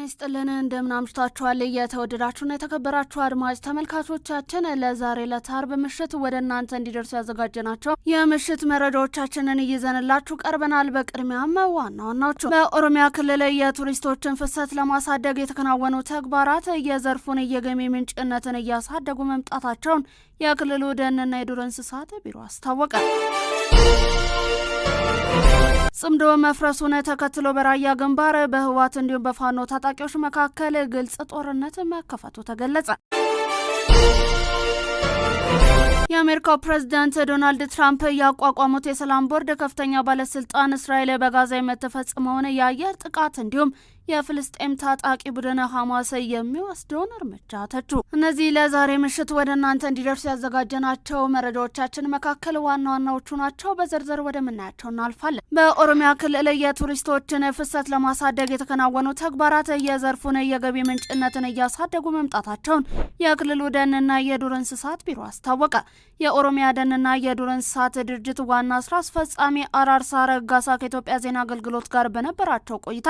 ይስጥልን እንደምን አምሽታችኋል የተወደዳችሁና የተከበራችሁ አድማጭ ተመልካቾቻችን ለዛሬ ለአርብ ምሽት ወደ እናንተ እንዲደርሱ ያዘጋጀናቸው የምሽት መረጃዎቻችንን ይዘንላችሁ ቀርበናል። በቅድሚያም ዋና ዋናዎቹ በኦሮሚያ ክልል የቱሪስቶችን ፍሰት ለማሳደግ የተከናወኑ ተግባራት የዘርፉን የገቢ ምንጭነትን እያሳደጉ መምጣታቸውን የክልሉ ደንና የዱር እንስሳት ቢሮ አስታወቀ። ጽምዶ መፍረሱን ተከትሎ በራያ ግንባር በህወሓት እንዲሁም በፋኖ ታጣቂዎች መካከል ግልጽ ጦርነት መከፈቱ ተገለጸ። የአሜሪካው ፕሬዝዳንት ዶናልድ ትራምፕ ያቋቋሙት የሰላም ቦርድ ከፍተኛ ባለስልጣን እስራኤል በጋዛ የምትፈጽመውን የአየር ጥቃት እንዲሁም የፍልስጤም ታጣቂ ቡድን ሐማስ የሚወስደውን እርምጃ ተቹ። እነዚህ ለዛሬ ምሽት ወደ እናንተ እንዲደርሱ ያዘጋጀናቸው መረጃዎቻችን መካከል ዋና ዋናዎቹ ናቸው። በዝርዝር ወደ ምናያቸው እናልፋለን። በኦሮሚያ ክልል የቱሪስቶችን ፍሰት ለማሳደግ የተከናወኑ ተግባራት የዘርፉን የገቢ ምንጭነትን እያሳደጉ መምጣታቸውን የክልሉ ደንና የዱር እንስሳት ቢሮ አስታወቀ። የኦሮሚያ ደንና የዱር እንስሳት ድርጅት ዋና ስራ አስፈጻሚ አራርሳ ረጋሳ ከኢትዮጵያ ዜና አገልግሎት ጋር በነበራቸው ቆይታ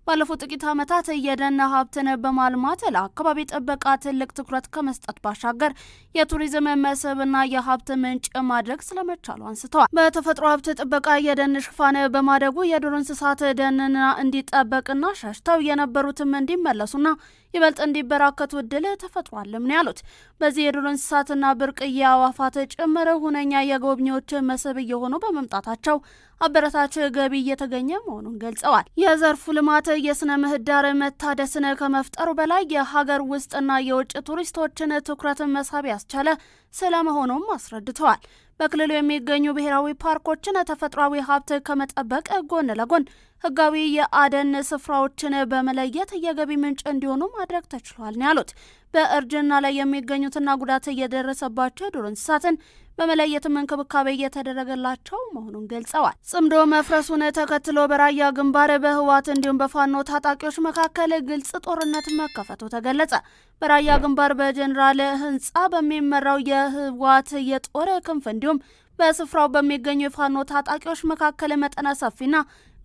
ባለፉት ጥቂት ዓመታት የደን ሀብትን በማልማት ለአካባቢ ጥበቃ ትልቅ ትኩረት ከመስጠት ባሻገር የቱሪዝም መስህብና የሀብት ምንጭ ማድረግ ስለመቻሉ አንስተዋል። በተፈጥሮ ሀብት ጥበቃ የደን ሽፋን በማደጉ የዱር እንስሳት ደንን እንዲጠበቅና ሸሽተው የነበሩትም እንዲመለሱና ይበልጥ እንዲበራከቱ እድል ተፈጥሯልም ነው ያሉት። በዚህ የዱር እንስሳትና ብርቅዬ አዕዋፋት ጭምር ሁነኛ የጎብኚዎች መስህብ እየሆኑ በመምጣታቸው አበረታች ገቢ እየተገኘ መሆኑን ገልጸዋል። የዘርፉ ልማት የስነ ምህዳር መታደስን ከመፍጠሩ በላይ የሀገር ውስጥና የውጭ ቱሪስቶችን ትኩረት መሳብ ያስቻለ ስለመሆኑም አስረድተዋል። በክልሉ የሚገኙ ብሔራዊ ፓርኮችን ተፈጥሯዊ ሀብት ከመጠበቅ ጎን ለጎን ህጋዊ የአደን ስፍራዎችን በመለየት የገቢ ምንጭ እንዲሆኑ ማድረግ ተችሏል ነው ያሉት። በእርጅና ላይ የሚገኙትና ጉዳት እየደረሰባቸው የዱር እንስሳትን በመለየትም እንክብካቤ እየተደረገላቸው መሆኑን ገልጸዋል። ጽምዶ መፍረሱን ተከትሎ በራያ ግንባር በህወሓት እንዲሁም በፋኖ ታጣቂዎች መካከል ግልጽ ጦርነት መከፈቱ ተገለጸ። በራያ ግንባር በጀኔራል ህንጻ በሚመራው የህወሓት የጦር ክንፍ እንዲሁም በስፍራው በሚገኙ የፋኖ ታጣቂዎች መካከል መጠነ ሰፊና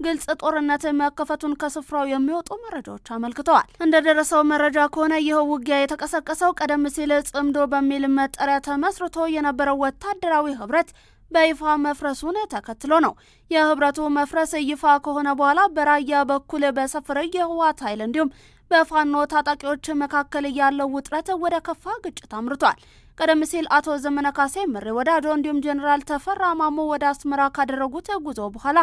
ግልጽ ጦርነት መከፈቱን ከስፍራው የሚወጡ መረጃዎች አመልክተዋል። እንደደረሰው መረጃ ከሆነ ይህ ውጊያ የተቀሰቀሰው ቀደም ሲል ጽምዶ በሚል መጠሪያ ተመስርቶ የነበረው ወታደራዊ ህብረት በይፋ መፍረሱን ተከትሎ ነው። የህብረቱ መፍረስ ይፋ ከሆነ በኋላ በራያ በኩል በሰፈረው የህወሓት ኃይል እንዲሁም በፋኖ ታጣቂዎች መካከል ያለው ውጥረት ወደ ከፋ ግጭት አምርቷል። ቀደም ሲል አቶ ዘመነ ካሴ ምሬ ወዳጆ እንዲሁም ጀኔራል ተፈራ ማሞ ወደ አስመራ ካደረጉት ጉዞ በኋላ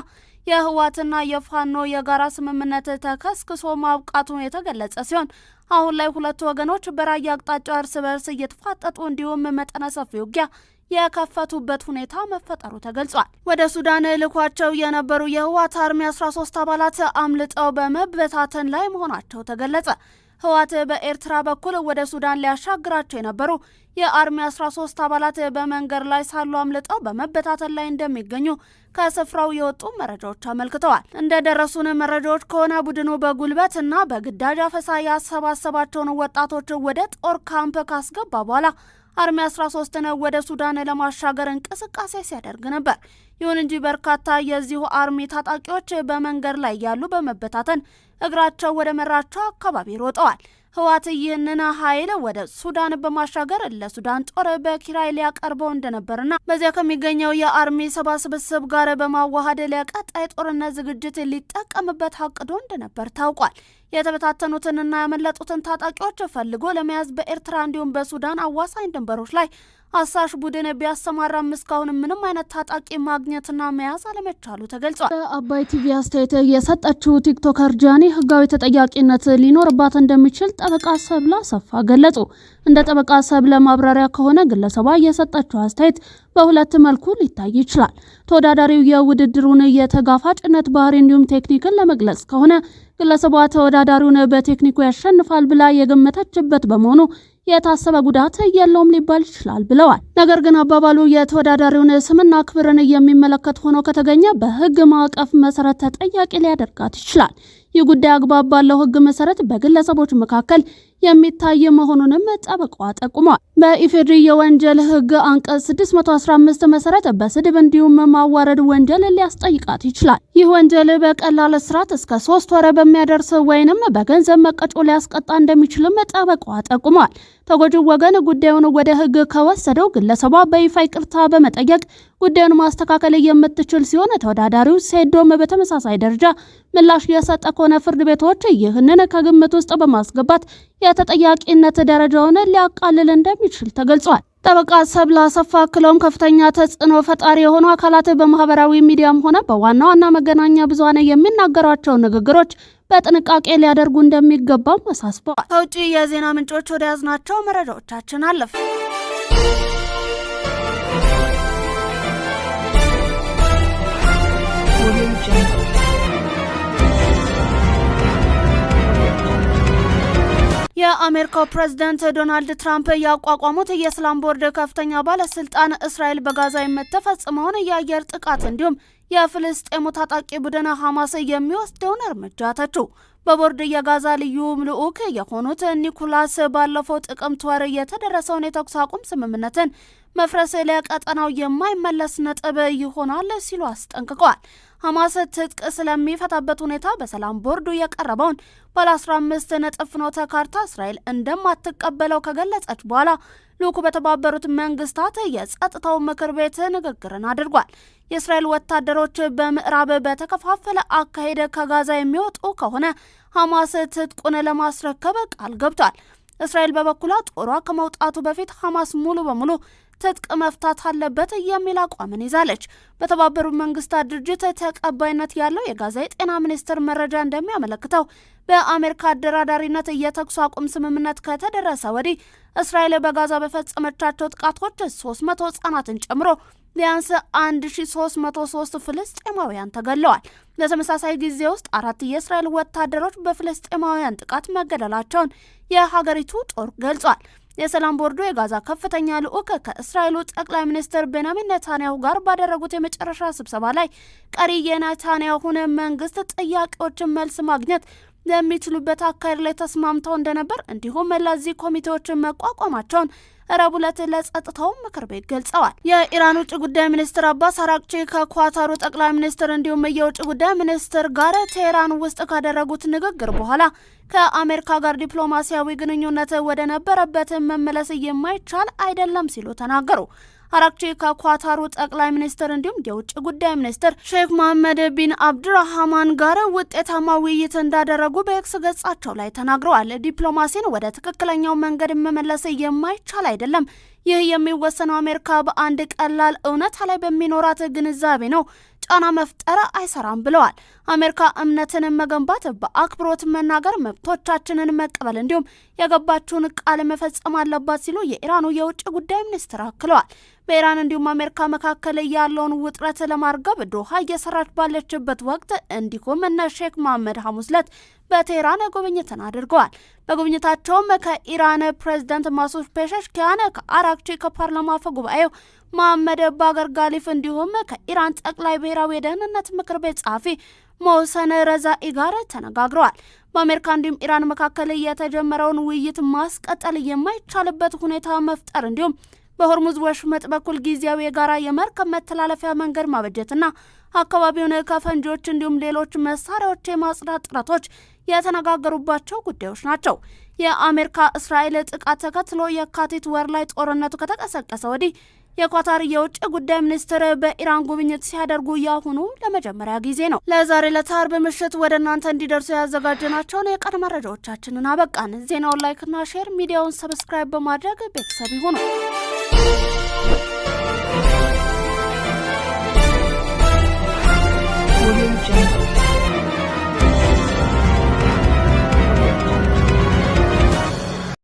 የህወሓትና የፋኖ የጋራ ስምምነት ተከስክሶ ማብቃቱ የተገለጸ ሲሆን አሁን ላይ ሁለቱ ወገኖች በራያ አቅጣጫ እርስ በርስ እየተፋጠጡ እንዲሁም መጠነ ሰፊ ውጊያ የከፈቱበት ሁኔታ መፈጠሩ ተገልጿል። ወደ ሱዳን ልኳቸው የነበሩ የህወሓት አርሚ 13 አባላት አምልጠው በመበታተን ላይ መሆናቸው ተገለጸ። ህወሓት በኤርትራ በኩል ወደ ሱዳን ሊያሻግራቸው የነበሩ የአርሚ 13 አባላት በመንገድ ላይ ሳሉ አምልጠው በመበታተን ላይ እንደሚገኙ ከስፍራው የወጡ መረጃዎች አመልክተዋል። እንደደረሱን መረጃዎች ከሆነ ቡድኑ በጉልበትና በግዳጅ አፈሳ ያሰባሰባቸውን ወጣቶች ወደ ጦር ካምፕ ካስገባ በኋላ አርሚ 13 ወደ ሱዳን ለማሻገር እንቅስቃሴ ሲያደርግ ነበር። ይሁን እንጂ በርካታ የዚሁ አርሚ ታጣቂዎች በመንገድ ላይ ያሉ በመበታተን እግራቸው ወደ መራቸው አካባቢ ሮጠዋል። ህወሓት ይህንን ኃይል ወደ ሱዳን በማሻገር ለሱዳን ጦር በኪራይ ሊያቀርበው እንደነበርና በዚያ ከሚገኘው የአርሚ 70 ስብስብ ጋር በማዋሃድ ለቀጣይ ጦርነት ዝግጅት ሊጠቀምበት አቅዶ እንደነበር ታውቋል። የተበታተኑትንና ያመለጡትን ታጣቂዎች ፈልጎ ለመያዝ በኤርትራ እንዲሁም በሱዳን አዋሳኝ ድንበሮች ላይ አሳሽ ቡድን ቢያሰማራም እስካሁን ምንም አይነት ታጣቂ ማግኘትና መያዝ አለመቻሉ ተገልጿል። በአባይ ቲቪ አስተያየት የሰጠችው ቲክቶከር ጃኒ ህጋዊ ተጠያቂነት ሊኖርባት እንደሚችል ጠበቃ ሰብለ አሰፋ ገለጹ። እንደ ጠበቃ ሰብለ ማብራሪያ ከሆነ ግለሰቧ የሰጠችው አስተያየት በሁለት መልኩ ሊታይ ይችላል። ተወዳዳሪው የውድድሩን የተጋፋጭነት ባህሪ እንዲሁም ቴክኒክን ለመግለጽ ከሆነ ግለሰቧ ተወዳዳሪውን በቴክኒኩ ያሸንፋል ብላ የገመተችበት በመሆኑ የታሰበ ጉዳት የለውም ሊባል ይችላል ብለዋል። ነገር ግን አባባሉ የተወዳዳሪውን ስምና ክብርን የሚመለከት ሆኖ ከተገኘ በህግ ማዕቀፍ መሰረት ተጠያቂ ሊያደርጋት ይችላል። ይህ ጉዳይ አግባብ ባለው ሕግ መሰረት በግለሰቦች መካከል የሚታይ መሆኑንም ጠበቃዋ ጠቁመዋል። በኢፌዴሪ የወንጀል ሕግ አንቀጽ 615 መሰረት በስድብ እንዲሁም ማዋረድ ወንጀል ሊያስጠይቃት ይችላል። ይህ ወንጀል በቀላል እስራት እስከ 3 ወር በሚያደርስ ወይንም በገንዘብ መቀጮ ሊያስቀጣ እንደሚችልም ጠበቃዋ ጠቁመዋል። ተጎጂው ወገን ጉዳዩን ወደ ሕግ ከወሰደው ግለሰቧ በይፋ ይቅርታ በመጠየቅ ጉዳዩን ማስተካከል የምትችል ሲሆን ተወዳዳሪው ሴዶም በተመሳሳይ ደረጃ ምላሽ የሰጠ ከሆነ ፍርድ ቤቶች ይህንን ከግምት ውስጥ በማስገባት የተጠያቂነት ደረጃውን ሊያቃልል እንደሚችል ተገልጿል። ጠበቃ ሰብለ አሰፋ አክለውም ከፍተኛ ተጽዕኖ ፈጣሪ የሆኑ አካላት በማህበራዊ ሚዲያም ሆነ በዋና ዋና መገናኛ ብዙሃን የሚናገሯቸው ንግግሮች በጥንቃቄ ሊያደርጉ እንደሚገባም አሳስበዋል። ከውጭ የዜና ምንጮች ወደ ያዝናቸው መረጃዎቻችን አለፉ። የአሜሪካው ፕሬዝዳንት ዶናልድ ትራምፕ ያቋቋሙት የሰላም ቦርድ ከፍተኛ ባለስልጣን እስራኤል በጋዛ የምትፈጽመውን የአየር ጥቃት እንዲሁም የፍልስጤሙ ታጣቂ ቡድን ሐማስ የሚወስደውን እርምጃ ተቹ። በቦርድ የጋዛ ልዩ ልዑክ የሆኑት ኒኮላስ ባለፈው ጥቅምት ወር የተደረሰውን የተኩስ አቁም ስምምነትን መፍረስ ለቀጠናው የማይመለስ ነጥብ ይሆናል ሲሉ አስጠንቅቀዋል። ሐማስ ትጥቅ ስለሚፈታበት ሁኔታ በሰላም ቦርዱ የቀረበውን ባለ 15 ነጥብ ፍኖተ ካርታ እስራኤል እንደማትቀበለው ከገለጸች በኋላ ልዑኩ በተባበሩት መንግስታት የጸጥታው ምክር ቤት ንግግርን አድርጓል። የእስራኤል ወታደሮች በምዕራብ በተከፋፈለ አካሄድ ከጋዛ የሚወጡ ከሆነ ሐማስ ትጥቁን ለማስረከብ ቃል ገብቷል። እስራኤል በበኩሏ ጦሯ ከመውጣቱ በፊት ሐማስ ሙሉ በሙሉ ትጥቅ መፍታት አለበት የሚል አቋምን ይዛለች። በተባበሩት መንግስታት ድርጅት ተቀባይነት ያለው የጋዛ የጤና ሚኒስቴር መረጃ እንደሚያመለክተው በአሜሪካ አደራዳሪነት የተኩስ አቁም ስምምነት ከተደረሰ ወዲህ እስራኤል በጋዛ በፈጸመቻቸው ጥቃቶች 300 ህጻናትን ጨምሮ ቢያንስ 1303 ፍልስጤማውያን ተገለዋል። በተመሳሳይ ጊዜ ውስጥ 4 የእስራኤል ወታደሮች በፍልስጤማውያን ጥቃት መገደላቸውን የሀገሪቱ ጦር ገልጿል። የሰላም ቦርዱ የጋዛ ከፍተኛ ልዑክ ከእስራኤሉ ጠቅላይ ሚኒስትር ቤንያሚን ኔታንያሁ ጋር ባደረጉት የመጨረሻ ስብሰባ ላይ ቀሪ የኔታንያሁን መንግስት ጥያቄዎችን መልስ ማግኘት ለሚችሉበት አካሄድ ላይ ተስማምተው እንደነበር እንዲሁም ለዚህ ኮሚቴዎች መቋቋማቸውን ረቡዕ ዕለት ለጸጥታው ምክር ቤት ገልጸዋል። የኢራን ውጭ ጉዳይ ሚኒስትር አባስ አራቅቺ ከኳታሩ ጠቅላይ ሚኒስትር እንዲሁም የውጭ ጉዳይ ሚኒስትር ጋር ቴህራን ውስጥ ካደረጉት ንግግር በኋላ ከአሜሪካ ጋር ዲፕሎማሲያዊ ግንኙነት ወደ ነበረበት መመለስ የማይቻል አይደለም ሲሉ ተናገሩ። አራቅቺ ከኳታሩ ጠቅላይ ሚኒስትር እንዲሁም የውጭ ጉዳይ ሚኒስትር ሼክ መሐመድ ቢን አብድራህማን ጋር ውጤታማ ውይይት እንዳደረጉ በኤክስ ገጻቸው ላይ ተናግረዋል። ዲፕሎማሲን ወደ ትክክለኛው መንገድ መመለስ የማይቻል አይደለም። ይህ የሚወሰነው አሜሪካ በአንድ ቀላል እውነታ ላይ በሚኖራት ግንዛቤ ነው። ጫና መፍጠር አይሰራም ብለዋል። አሜሪካ እምነትን መገንባት፣ በአክብሮት መናገር፣ መብቶቻችንን መቀበል እንዲሁም የገባችውን ቃል መፈጸም አለባት ሲሉ የኢራኑ የውጭ ጉዳይ ሚኒስትር አክለዋል። በኢራን እንዲሁም አሜሪካ መካከል ያለውን ውጥረት ለማርገብ ዶሃ እየሰራች ባለችበት ወቅት እንዲሁም እነ ሼክ መሐመድ ሐሙስ ዕለት በቴህራን ጉብኝትን አድርገዋል። በጉብኝታቸውም ከኢራን ፕሬዝዳንት ማሱድ ፔሸሽኪያን፣ ከአራቅቺ ከፓርላማ አፈ ጉባኤው መሐመድ ባገር ጋሊፍ እንዲሁም ከኢራን ጠቅላይ ብሔራዊ የደህንነት ምክር ቤት ጸሐፊ ሞሰን ረዛኢ ጋር ተነጋግረዋል። በአሜሪካ እንዲሁም ኢራን መካከል የተጀመረውን ውይይት ማስቀጠል የማይቻልበት ሁኔታ መፍጠር እንዲሁም በሆርሙዝ ወሽመጥ በኩል ጊዜያዊ የጋራ የመርከብ መተላለፊያ መንገድ ማበጀትና አካባቢውን ከፈንጂዎች እንዲሁም ሌሎች መሳሪያዎች የማጽዳት ጥረቶች የተነጋገሩባቸው ጉዳዮች ናቸው። የአሜሪካ እስራኤል ጥቃት ተከትሎ የካቲት ወር ላይ ጦርነቱ ከተቀሰቀሰ ወዲህ የኳታር የውጭ ጉዳይ ሚኒስትር በኢራን ጉብኝት ሲያደርጉ ያሁኑ ለመጀመሪያ ጊዜ ነው። ለዛሬ ለአርብ ምሽት ወደ እናንተ እንዲደርሱ ያዘጋጀናቸውን የቀን መረጃዎቻችንን አበቃን። ዜናውን ላይክና ሼር፣ ሚዲያውን ሰብስክራይብ በማድረግ ቤተሰብ ይሁኑ።